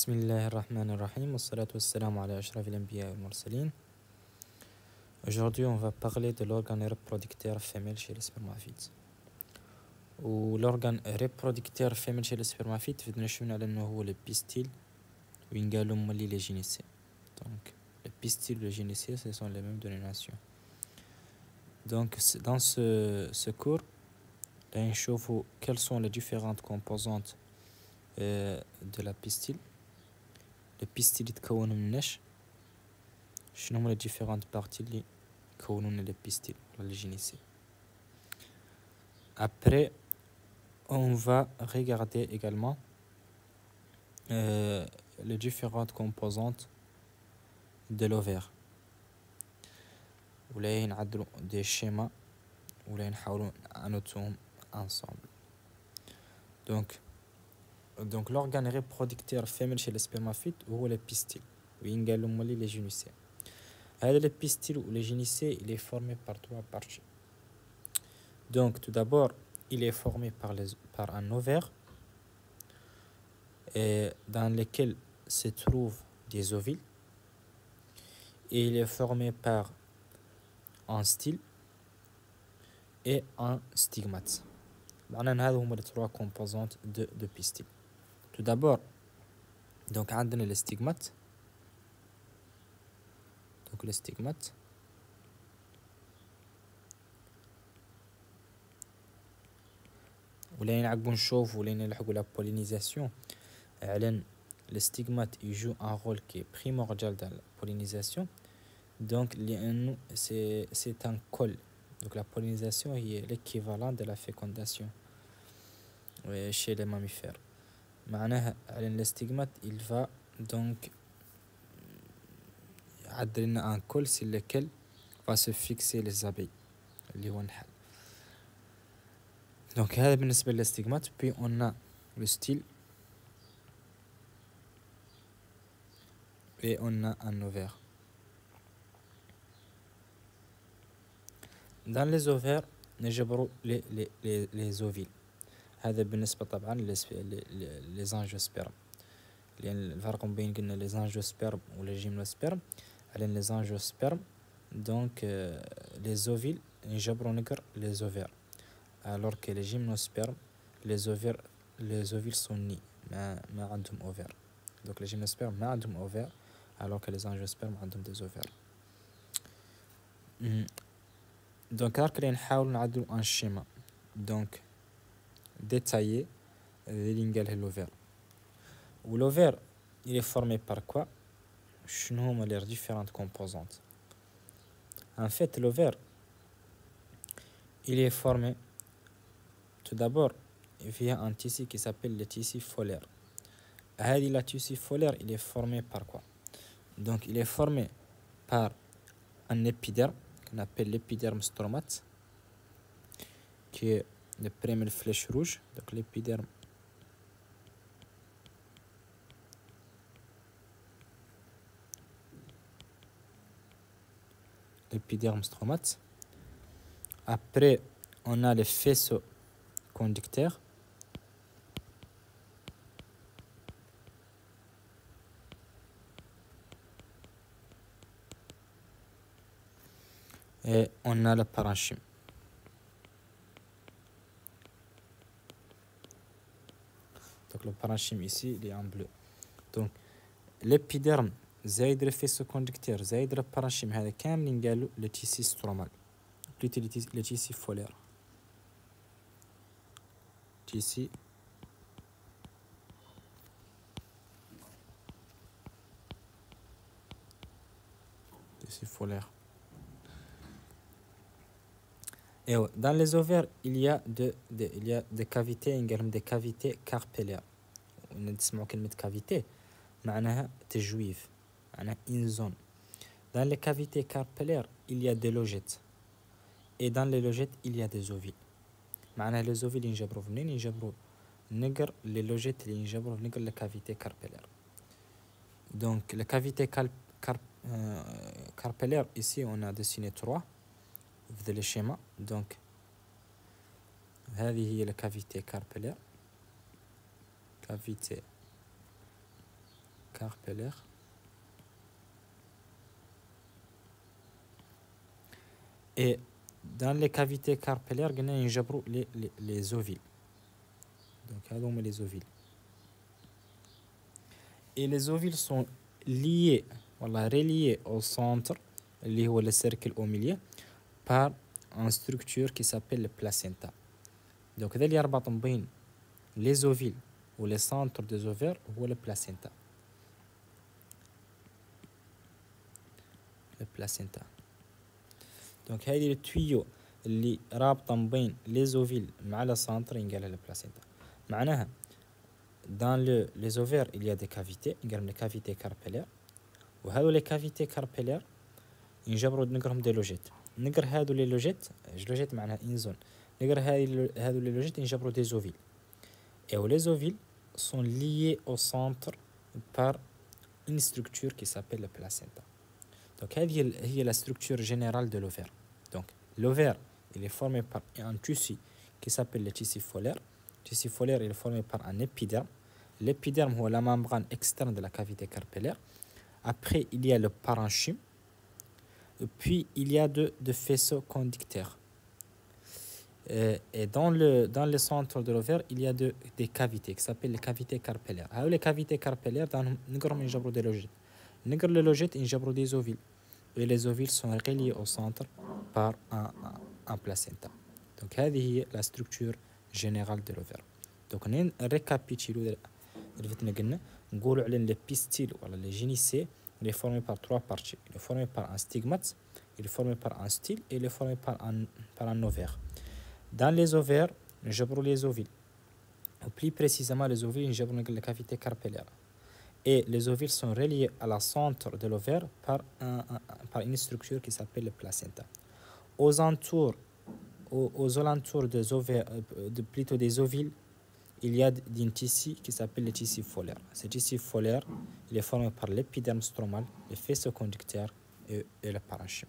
بسم الله الرحمن الرحيم والصلاة والسلام على أشرف الأنبياء والمرسلين. Aujourd'hui, on va parler de l'organe reproducteur femelle chez les spermaphites. L'organe reproducteur femelle chez les spermaphites, بدنا نشوف على إنه هو البيستيل وينقالوا مالي les gynécées. Donc, le pistil et le gynécée, ce sont les mêmes dénominations. Donc, dans ce cours, là, on voit quelles sont les différentes composantes de la pistil. Le pistil يتكون مناش شنو هما les différentes parties اللي يكونون le pistil ولا le gynécée. Après, on va regarder également les différentes composantes de l'ovaire. ولا نعدلوا des schémas ولا نحاولوا نوتوهم ensemble. Donc l'organe reproducteur femelle chez les spermaphites هو le pistil وينقالوا مالي les gynécées. Le pistil ou le gynécée, il est formé par trois parties. Donc, tout d'abord, il est formé par un ovaire dans lequel se trouvent des ovules. Et il est formé par un style et un stigmate. معناها هذو هما les trois composantes de pistil. Tout d'abord, donc عندنا le stigmate. Donc le stigmate. ولا نعقبوا نشوف ولا نلحقوا la pollinisation. Le stigmate il joue un rôle qui est primordial dans la pollinisation. Donc c'est un col. Donc la pollinisation est l'équivalent de la fécondation chez les mammifères. معناها le stigmate il va donc يعدل لنا un col sur lequel va se fixer les abeilles اللي هو النحل. Donc هذا بالنسبة للستيغمات. Puis on a le style et on a un ovaire. Dans les ovaires نجبروا les ovules. هذا بالنسبة طبعا les angiospermes. لأن الفرق بين قلنا les angiospermes و les gymnospermes. على les angiospermes donc les ovules نجبروا نقر les ovaires. Alors que les gymnospermes, les ovules sont nus, ما عندهم ovaires. Donc les gymnospermes ما عندهم ovaires, alors que les angiospermes عندهم des ovaires. Donc هاكا نحاول نعدلو un schéma donc détaillé اللي نقاله l'ovaire. و l'ovaire il est formé par quoi? شنو هما les différentes composantes? En fait l'ovaire il est formé tout d'abord via un tissu qui s'appelle le tissu folaire. Le tissu folaire il est formé par quoi? Donc il est formé par un épiderme qu'on appelle l'épiderme stromate, qui est le premier flèche rouge. Donc l'épiderme stromate. Après on a les faisceaux conducteurs. Et on a le parenchyme. Donc le parenchyme ici il est en bleu. Donc l'épiderme زايد le faisceau conducteur زايد le parenchyme هذا كامل نقالوا le tissu stromal. Plutôt le tissu folaire. Tissu folaire. Et dans les ovaires, il y a des cavités, des cavités carpellaires. نسمعوا كلمة cavité معناها تجويف معناها une zone. Dans les cavités carpellaires, il y a des logettes. Et dans les logettes, il y a des ovules. معناها les ovules ينجبروا منين؟ ينجبروا نقر les logettes اللي ينجبروا نقر les cavités carpellaires. Donc les cavités carpellaires, ici on a dessiné 3 في le schéma. Donc هذه هي la cavité carpellaire. Cavité carpellaire. Et dans les cavités carpellaires, on a les ovules. Donc, les ovules. Et les ovules sont liés, voilà, reliés au centre, اللي هو le cercle au milieu, par une structure qui s'appelle le placenta. Donc, اللي يربط بين les ovules ou les centres des ovaires هو le placenta. Le placenta. Donc, هذه التويو اللي رابطة بين les ovules مع le centre ينقال le placenta. معناها dans les ovaires il y a des cavités, ينقال les cavités carpellaires. وهذو les cavités carpellaires ينجبروا نقرهم دي لوجيت. نقر هادو لي لوجيت، لوجيت معناها une zone. نقر هادو لي لوجيت ينجبروا des ovules. Et les ovules sont liés au centre par une structure qui s'appelle le placenta. Donc, هي la structure générale de l'ovaire. Donc, l'ovaire, il est formé par un tissu qui s'appelle le tissu folaire. Le tissu folaire, il est formé par un épiderme. L'épiderme, c'est la membrane externe de la cavité carpellaire. Après, il y a le parenchyme. Puis, il y a de faisceaux conducteurs. Et dans le centre de l'ovaire, il y a des cavités qui s'appellent les cavités carpellaires. Les cavités carpellaires, nous avons des logettes. Nous avons des logettes, nous avons des ovules. Et les ovules sont reliés au centre par un placenta. Donc, c'est la structure générale de l'ovaire. Donc, on récapitule les pistils ou les génicées. Il est formé par 3 parties. Il est formé par un stigmate, il est formé par un style et il est formé par un ovaire. Dans les ovaires, nous les ovules. Plus précisément, les ovules, nous les cavités carpellaires. Et les ovules sont reliés à la centre de l'ovaire par une structure qui s'appelle le placenta. Aux alentours des ovaires, plutôt des ovules, il y a un tissu qui s'appelle le tissu folaire. Ce tissu folaire, il est formé par l'épiderme stromal, les faisceaux conducteurs et le parenchyme.